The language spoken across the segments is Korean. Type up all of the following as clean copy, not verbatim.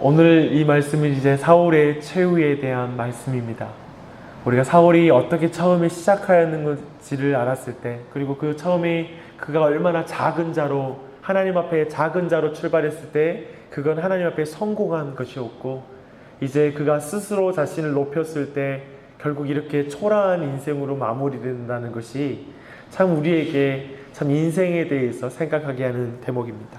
오늘 이 말씀은 이제 사울의 최후에 대한 말씀입니다. 우리가 사울이 어떻게 처음에 시작하였는지를 알았을 때, 그리고 그 처음에 그가 얼마나 작은 자로, 하나님 앞에 작은 자로 출발했을 때 그건 하나님 앞에 성공한 것이었고, 이제 그가 스스로 자신을 높였을 때 결국 이렇게 초라한 인생으로 마무리된다는 것이 참 우리에게 참 인생에 대해서 생각하게 하는 대목입니다.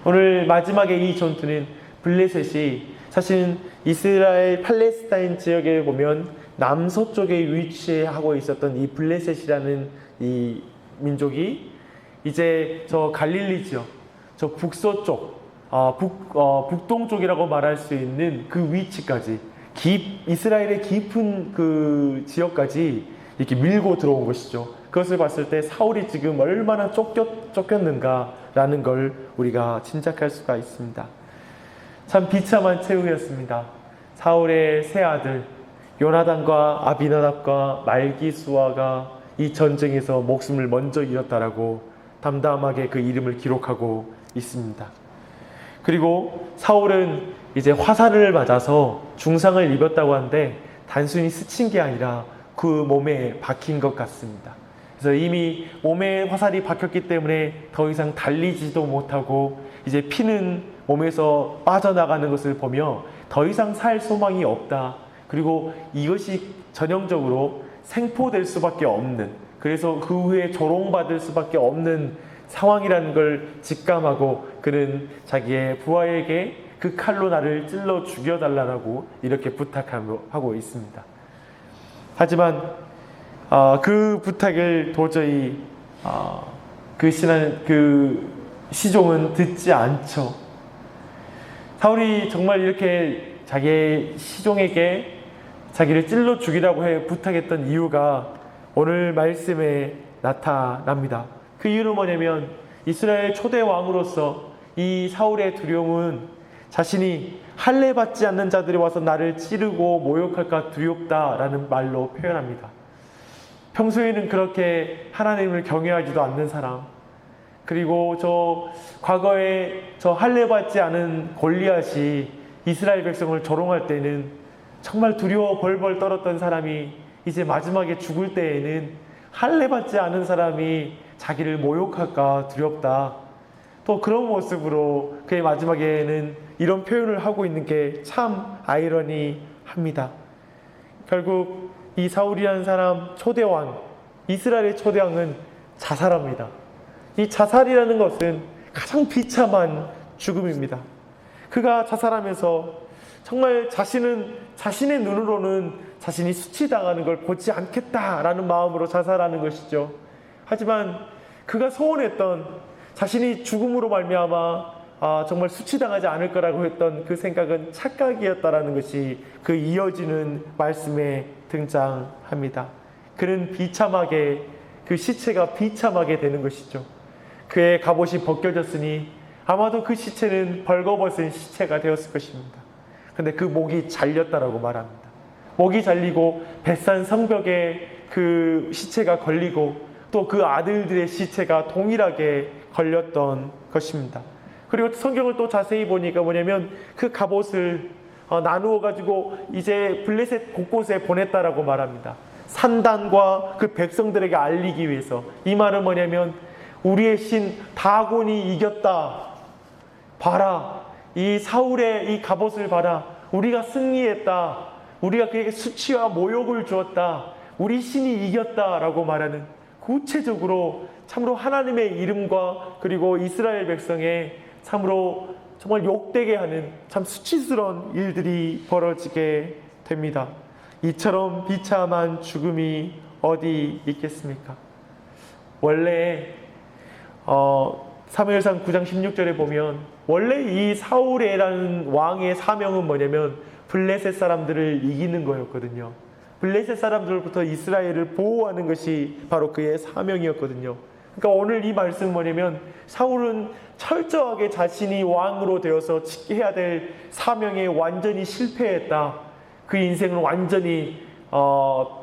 오늘 마지막에 이 전투는 블레셋이, 사실 이스라엘 팔레스타인 지역에 보면 남서쪽에 위치하고 있었던 이 블레셋이라는 이 민족이 이제 저 갈릴리 지역, 저 북서쪽, 북동쪽이라고 말할 수 있는 그 위치까지, 이스라엘의 깊은 그 지역까지 이렇게 밀고 들어온 것이죠. 그것을 봤을 때 사울이 지금 얼마나 쫓겼는가라는 걸 우리가 짐작할 수가 있습니다. 참 비참한 최후였습니다. 사울의 세 아들 요나단과 아비나답과 말기수아가 이 전쟁에서 목숨을 먼저 잃었다라고 담담하게 그 이름을 기록하고 있습니다. 그리고 사울은 이제 화살을 맞아서 중상을 입었다고 하는데 단순히 스친 게 아니라 그 몸에 박힌 것 같습니다. 그래서 이미 몸에 화살이 박혔기 때문에 더 이상 달리지도 못하고 이제 피는 몸에서 빠져나가는 것을 보며 더 이상 살 소망이 없다. 그리고 이것이 전형적으로 생포될 수밖에 없는, 그래서 그 후에 조롱받을 수밖에 없는 상황이라는 걸 직감하고 그는 자기의 부하에게 그 칼로 나를 찔러 죽여달라고 이렇게 부탁하고 있습니다. 하지만 그 부탁을 도저히 그 시종은 듣지 않죠. 사울이 정말 이렇게 자기의 시종에게 자기를 찔러 죽이라고 부탁했던 이유가 오늘 말씀에 나타납니다. 그 이유는 뭐냐면 이스라엘 초대 왕으로서 이 사울의 두려움은 자신이 할례 받지 않는 자들이 와서 나를 찌르고 모욕할까 두렵다라는 말로 표현합니다. 평소에는 그렇게 하나님을 경외하지도 않는 사람, 그리고 과거에 할례 받지 않은 골리앗이 이스라엘 백성을 조롱할 때는 정말 두려워 벌벌 떨었던 사람이 이제 마지막에 죽을 때에는 할례 받지 않은 사람이 자기를 모욕할까 두렵다. 또 그런 모습으로 그의 마지막에는 이런 표현을 하고 있는 게 참 아이러니합니다. 결국 이 사울이라는 사람, 초대왕, 이스라엘의 초대왕은 자살합니다. 이 자살이라는 것은 가장 비참한 죽음입니다. 그가 자살하면서 정말 자신의 눈으로는 자신이 수치당하는 걸 보지 않겠다라는 마음으로 자살하는 것이죠. 하지만 그가 소원했던, 자신이 죽음으로 말미암아 정말 수치당하지 않을 거라고 했던 그 생각은 착각이었다라는 것이 그 이어지는 말씀에 등장합니다. 그는 비참하게, 그 시체가 비참하게 되는 것이죠. 그의 갑옷이 벗겨졌으니 아마도 그 시체는 벌거벗은 시체가 되었을 것입니다. 근데 그 목이 잘렸다라고 말합니다. 목이 잘리고 벳산 성벽에 그 시체가 걸리고 또 그 아들들의 시체가 동일하게 걸렸던 것입니다. 그리고 성경을 또 자세히 보니까 뭐냐면 그 갑옷을 나누어 가지고 이제 블레셋 곳곳에 보냈다라고 말합니다. 산단과 그 백성들에게 알리기 위해서. 이 말은 뭐냐면 우리의 신 다곤이 이겼다. 봐라, 이 사울의 이 갑옷을 봐라. 우리가 승리했다. 우리가 그에게 수치와 모욕을 주었다. 우리 신이 이겼다라고 말하는, 구체적으로 참으로 하나님의 이름과 그리고 이스라엘 백성의 참으로 정말 욕되게 하는 참 수치스러운 일들이 벌어지게 됩니다. 이처럼 비참한 죽음이 어디 있겠습니까? 원래 사무엘상 9장 16절에 보면 원래 이 사울이라는 왕의 사명은 뭐냐면 블레셋 사람들을 이기는 거였거든요. 블레셋 사람들로부터 이스라엘을 보호하는 것이 바로 그의 사명이었거든요. 그러니까 오늘 이 말씀은 뭐냐면 사울은 철저하게 자신이 왕으로 되어서 해야 될 사명에 완전히 실패했다. 그 인생은 완전히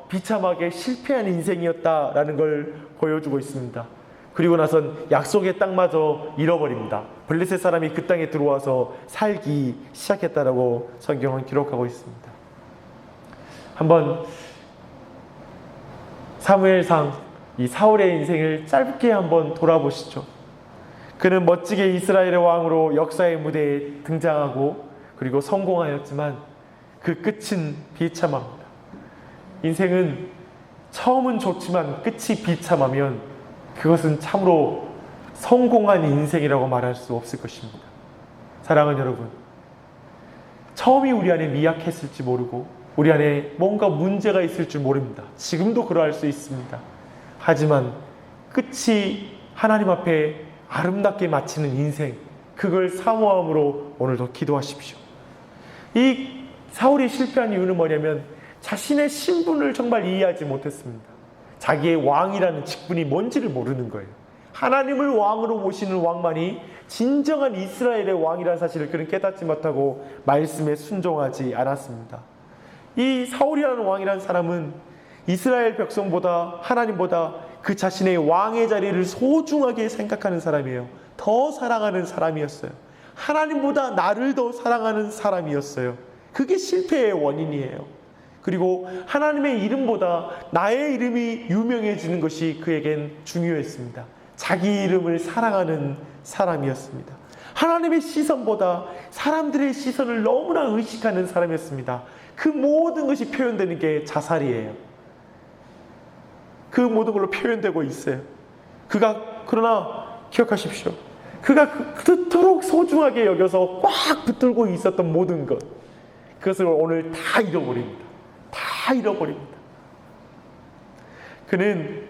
비참하게 실패한 인생이었다라는 걸 보여주고 있습니다. 그리고 나선 약속의 땅마저 잃어버립니다. 블레셋 사람이 그 땅에 들어와서 살기 시작했다라고 성경은 기록하고 있습니다. 한번 사무엘상 이 사울의 인생을 짧게 한번 돌아보시죠. 그는 멋지게 이스라엘의 왕으로 역사의 무대에 등장하고 그리고 성공하였지만 그 끝은 비참합니다. 인생은 처음은 좋지만 끝이 비참하면 그것은 참으로 성공한 인생이라고 말할 수 없을 것입니다. 사랑하는 여러분, 처음이 우리 안에 미약했을지 모르고 우리 안에 뭔가 문제가 있을 줄 모릅니다. 지금도 그러할 수 있습니다. 하지만 끝이 하나님 앞에 아름답게 마치는 인생, 그걸 사모함으로 오늘도 기도하십시오. 이 사울이 실패한 이유는 뭐냐면 자신의 신분을 정말 이해하지 못했습니다. 자기의 왕이라는 직분이 뭔지를 모르는 거예요. 하나님을 왕으로 모시는 왕만이 진정한 이스라엘의 왕이라는 사실을 그는 깨닫지 못하고 말씀에 순종하지 않았습니다. 이 사울이라는 왕이라는 사람은 이스라엘 백성보다 하나님보다 그 자신의 왕의 자리를 소중하게 생각하는 사람이에요. 더 사랑하는 사람이었어요. 하나님보다 나를 더 사랑하는 사람이었어요. 그게 실패의 원인이에요. 그리고 하나님의 이름보다 나의 이름이 유명해지는 것이 그에겐 중요했습니다. 자기 이름을 사랑하는 사람이었습니다. 하나님의 시선보다 사람들의 시선을 너무나 의식하는 사람이었습니다. 그 모든 것이 표현되는 게 자살이에요. 그 모든 걸로 표현되고 있어요. 그러나 기억하십시오. 그가 그토록 소중하게 여겨서 꽉 붙들고 있었던 모든 것, 그것을 오늘 다 잃어버립니다. 다 잃어버립니다. 그는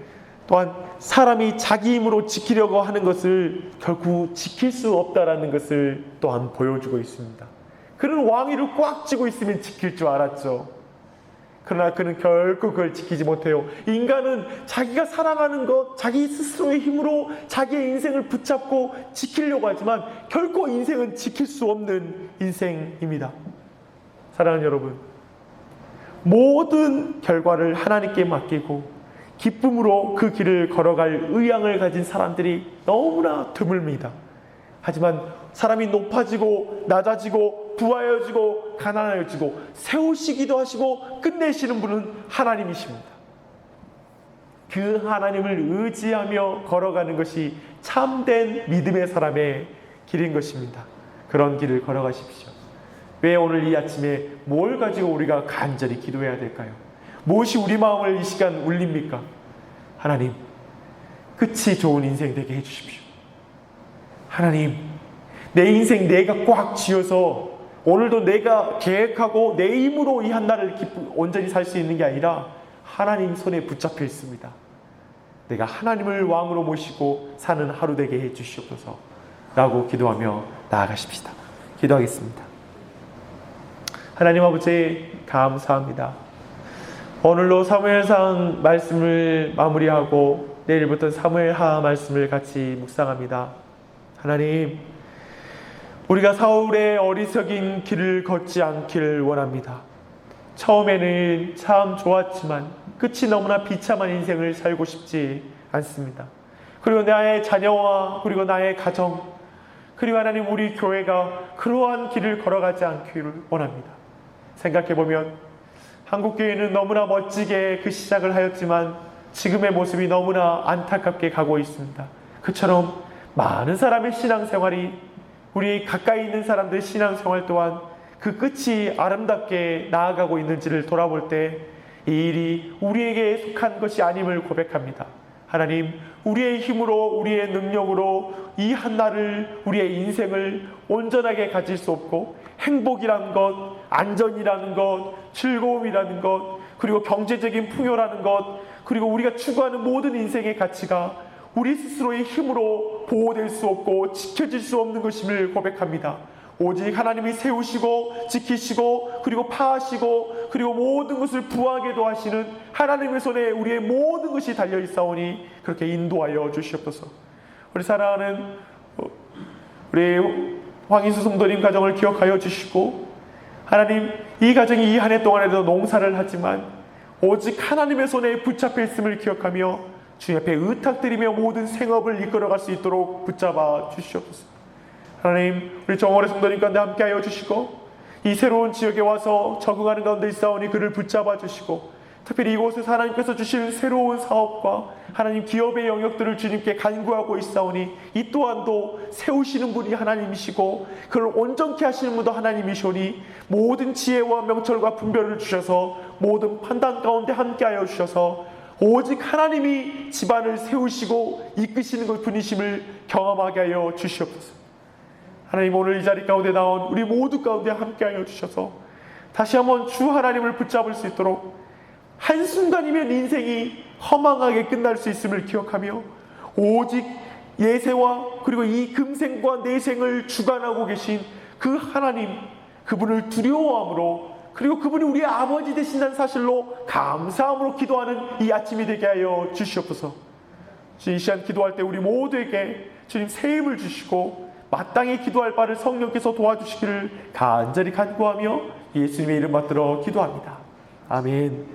또한 사람이 자기 힘으로 지키려고 하는 것을 결국 지킬 수 없다라는 것을 또한 보여주고 있습니다. 그는 왕위를 꽉 쥐고 있으면 지킬 줄 알았죠. 그러나 그는 결코 그걸 지키지 못해요. 인간은 자기가 사랑하는 것, 자기 스스로의 힘으로 자기의 인생을 붙잡고 지키려고 하지만 결코 인생은 지킬 수 없는 인생입니다. 사랑하는 여러분, 모든 결과를 하나님께 맡기고 기쁨으로 그 길을 걸어갈 의향을 가진 사람들이 너무나 드뭅니다. 하지만 사람이 높아지고 낮아지고 부하여지고 가난하여지고 세우시기도 하시고 끝내시는 분은 하나님이십니다. 그 하나님을 의지하며 걸어가는 것이 참된 믿음의 사람의 길인 것입니다. 그런 길을 걸어가십시오. 왜 오늘 이 아침에 뭘 가지고 우리가 간절히 기도해야 될까요? 무엇이 우리 마음을 이 시간 울립니까? 하나님, 끝이 좋은 인생 되게 해주십시오. 하나님, 내 인생 내가 꽉 쥐어서 오늘도 내가 계획하고 내 힘으로 이 한날을 온전히 살 수 있는 게 아니라 하나님 손에 붙잡혀 있습니다. 내가 하나님을 왕으로 모시고 사는 하루 되게 해주시옵소서 라고 기도하며 나아가십시다. 기도하겠습니다. 하나님 아버지, 감사합니다. 오늘로 사무엘상 말씀을 마무리하고 내일부터 사무엘하 말씀을 같이 묵상합니다. 하나님, 우리가 사울의 어리석인 길을 걷지 않기를 원합니다. 처음에는 참 좋았지만 끝이 너무나 비참한 인생을 살고 싶지 않습니다. 그리고 나의 자녀와 그리고 나의 가정, 그리고 하나님 우리 교회가 그러한 길을 걸어가지 않기를 원합니다. 생각해보면 한국교회는 너무나 멋지게 그 시작을 하였지만 지금의 모습이 너무나 안타깝게 가고 있습니다. 그처럼 많은 사람의 신앙생활이, 우리 가까이 있는 사람들의 신앙생활 또한 그 끝이 아름답게 나아가고 있는지를 돌아볼 때 이 일이 우리에게 속한 것이 아님을 고백합니다. 하나님, 우리의 힘으로 우리의 능력으로 이 한날을, 우리의 인생을 온전하게 가질 수 없고 행복이라는 것, 안전이라는 것, 즐거움이라는 것, 그리고 경제적인 풍요라는 것, 그리고 우리가 추구하는 모든 인생의 가치가 우리 스스로의 힘으로 보호될 수 없고 지켜질 수 없는 것임을 고백합니다. 오직 하나님이 세우시고 지키시고 그리고 파하시고 그리고 모든 것을 부하게도 하시는 하나님의 손에 우리의 모든 것이 달려있사오니 그렇게 인도하여 주시옵소서. 우리 사랑하는 우리 황인수 성도님 가정을 기억하여 주시고, 하나님, 이 가정이 이 한 해 동안에도 농사를 하지만 오직 하나님의 손에 붙잡혀 있음을 기억하며 주님 앞에 의탁드리며 모든 생업을 이끌어갈 수 있도록 붙잡아 주시옵소서. 하나님, 우리 정월의 성도님 가운데 함께하여 주시고 이 새로운 지역에 와서 적응하는 가운데 있사오니 그를 붙잡아 주시고 특별히 이곳에서 하나님께서 주실 새로운 사업과 하나님 기업의 영역들을 주님께 간구하고 있사오니 이 또한도 세우시는 분이 하나님이시고 그를 온전케 하시는 분도 하나님이시오니 모든 지혜와 명철과 분별을 주셔서 모든 판단 가운데 함께하여 주셔서 오직 하나님이 집안을 세우시고 이끄시는 것 분이심을 경험하게 하여 주시옵소서. 하나님, 오늘 이 자리 가운데 나온 우리 모두 가운데 함께하여 주셔서 다시 한번 주 하나님을 붙잡을 수 있도록 한순간이면 인생이 허망하게 끝날 수 있음을 기억하며 오직 예세와 그리고 이 금생과 내생을 주관하고 계신 그 하나님, 그분을 두려워함으로 그리고 그분이 우리의 아버지 되신다는 사실로 감사함으로 기도하는 이 아침이 되게 하여 주시옵소서. 이 시간 기도할 때 우리 모두에게 주님 새 힘을 주시고 마땅히 기도할 바를 성령께서 도와주시기를 간절히 간구하며 예수님의 이름 받들어 기도합니다. 아멘.